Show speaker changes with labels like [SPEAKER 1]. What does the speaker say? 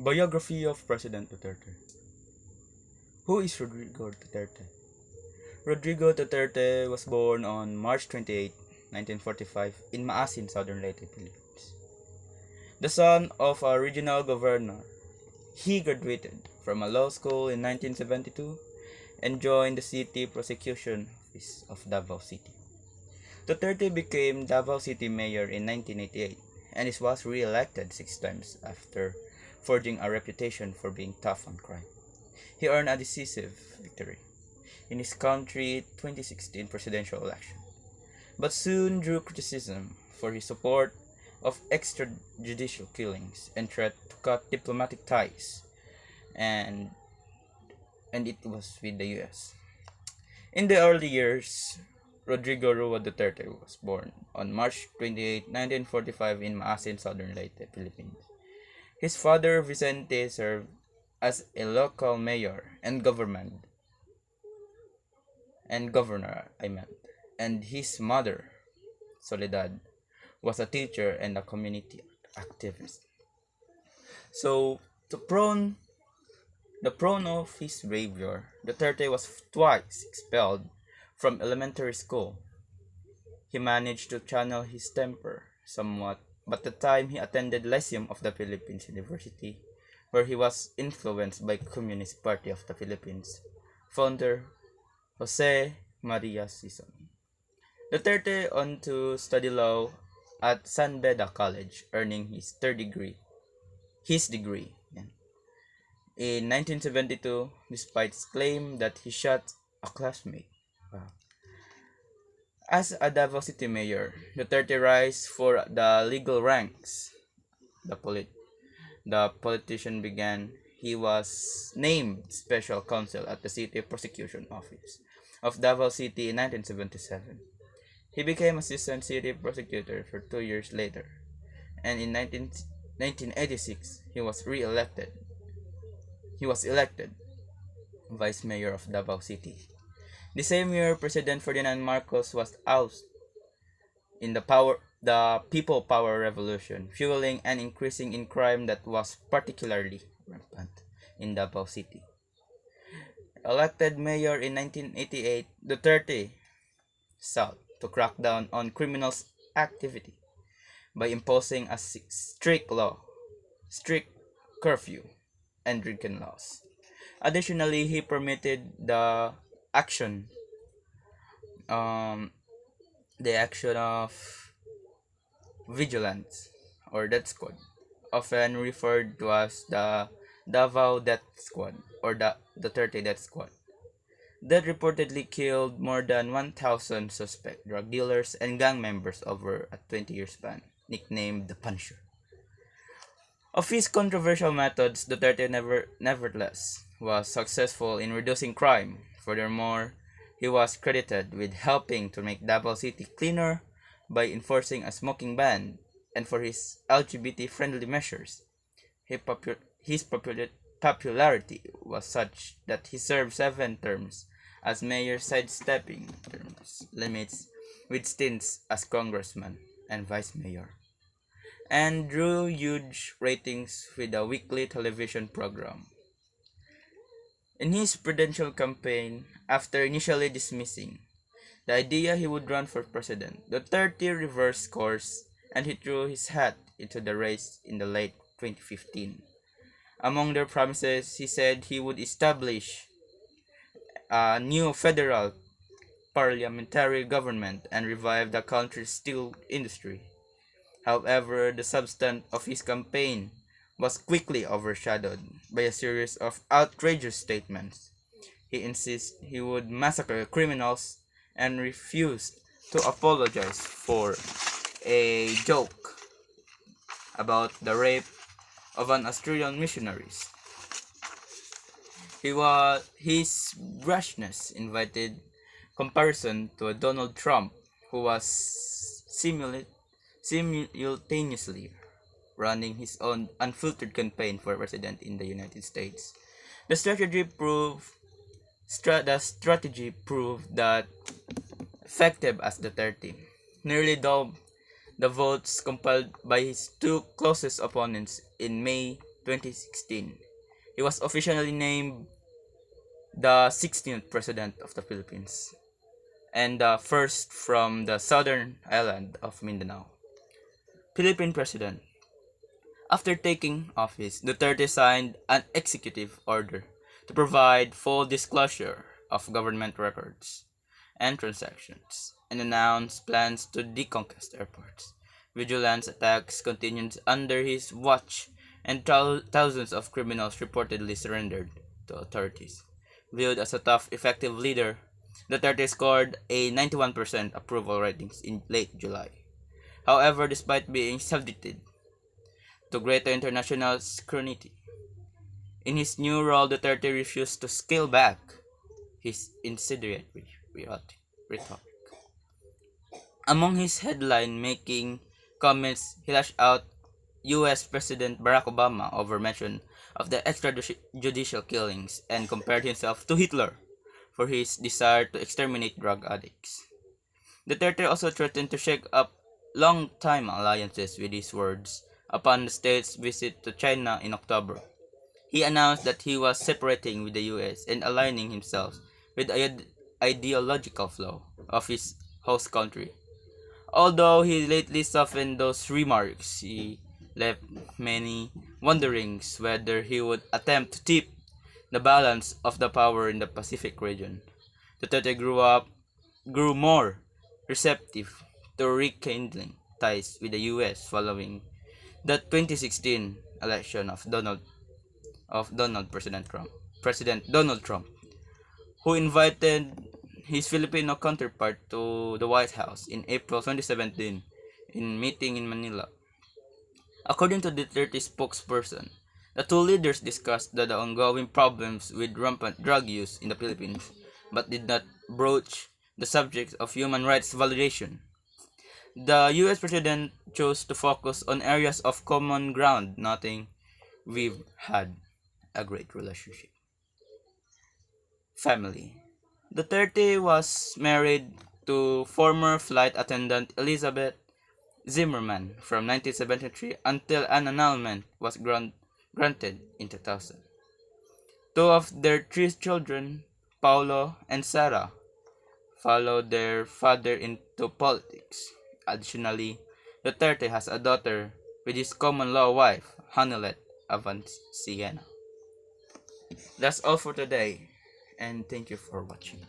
[SPEAKER 1] Biography of President Duterte. Who is Rodrigo Duterte? Rodrigo Duterte was born on March 28, 1945 in Maasin, Southern Leyte, Philippines. The son of a regional governor, he graduated from a law school in 1972 and joined the city prosecution office of Davao City. Duterte became Davao City mayor in 1988 and was re-elected 6 times after forging a reputation for being tough on crime. He earned a decisive victory in his country's 2016 presidential election, but soon drew criticism for his support of extrajudicial killings and threat to cut diplomatic ties, and it was with the US. In the early years, Rodrigo Rua Duterte was born on March 28, 1945 in Maasin, Southern Leyte, Philippines. His father Vicente served as a local mayor and governor, and his mother Soledad was a teacher and a community activist. So the prone of his behavior, Duterte was twice expelled from elementary school. He managed to channel his temper somewhat, but the time he attended Lyceum of the Philippines University, where he was influenced by Communist Party of the Philippines founder Jose Maria Sison. Duterte on to study law at San Beda College, earning his degree in 1972, despite his claim that he shot a classmate. Wow. As a Davao City mayor, Duterte rise for the legal ranks. The politician began. He was named special counsel at the City Prosecution Office of Davao City in 1977. He became assistant city prosecutor for 2 years later, and in 1986 he was re-elected. He was elected vice mayor of Davao City. The same year, President Ferdinand Marcos was ousted in the People Power Revolution, fueling an increasing in crime that was particularly rampant in Davao City. Elected mayor in 1988, Duterte sought to crack down on criminals' activity by imposing a strict curfew, and drinking laws. Additionally, he permitted action, um, the action of vigilance or death squad, often referred to as the Davao Death Squad or the Duterte Death Squad, that reportedly killed more than 1,000 suspect drug dealers and gang members over a 20-year span, nicknamed the Punisher. Of his controversial methods, Duterte nevertheless was successful in reducing crime. Furthermore, he was credited with helping to make Davao City cleaner by enforcing a smoking ban, and for his LGBT-friendly measures. His popularity was such that he served 7 terms as mayor, sidestepping terms limits with stints as congressman and vice mayor, and drew huge ratings with a weekly television program. In his presidential campaign, after initially dismissing the idea he would run for president, Duterte reversed course and he threw his hat into the race in the late 2015. Among their promises, he said he would establish a new federal parliamentary government and revive the country's steel industry. However, the substance of his campaign was quickly overshadowed by a series of outrageous statements. He insisted he would massacre criminals and refused to apologize for a joke about the rape of an Australian missionary. His brashness invited comparison to a Donald Trump who was simultaneously running his own unfiltered campaign for president in the United States. The strategy proved that effective as Duterte nearly doubled the votes compiled by his two closest opponents in May 2016. He was officially named the 16th President of the Philippines and the first from the southern island of Mindanao. Philippine President. After taking office, Duterte signed an executive order to provide full disclosure of government records and transactions, and announced plans to deconquest airports. Vigilance attacks continued under his watch, and thousands of criminals reportedly surrendered to authorities. Viewed as a tough, effective leader, Duterte scored a 91% approval ratings in late July. However, despite being subjected to greater international scrutiny, in his new role, Duterte refused to scale back his incendiary rhetoric. Among his headline-making comments, he lashed out U.S. President Barack Obama over mention of the extrajudicial killings and compared himself to Hitler for his desire to exterminate drug addicts. Duterte also threatened to shake up long-time alliances with his words upon the state's visit to China in October. He announced that he was separating with the US and aligning himself with the ideological flow of his host country. Although he lately softened those remarks, he left many wondering whether he would attempt to tip the balance of the power in the Pacific region. Duterte grew more receptive to rekindling ties with the US following the 2016 election of President Donald Trump, who invited his Filipino counterpart to the White House in April 2017 in meeting in Manila. According to the Duterte spokesperson, the two leaders discussed the ongoing problems with rampant drug use in the Philippines, but did not broach the subject of human rights validation. The US President chose to focus on areas of common ground, noting, "We've had a great relationship." Family. Duterte was married to former flight attendant Elizabeth Zimmerman from 1973 until an annulment was granted in 2000. Two of their three children, Paulo and Sarah, followed their father into politics. Additionally, Duterte has a daughter with his common-law wife, Hanilet Avance Siena. That's all for today, and thank you for watching.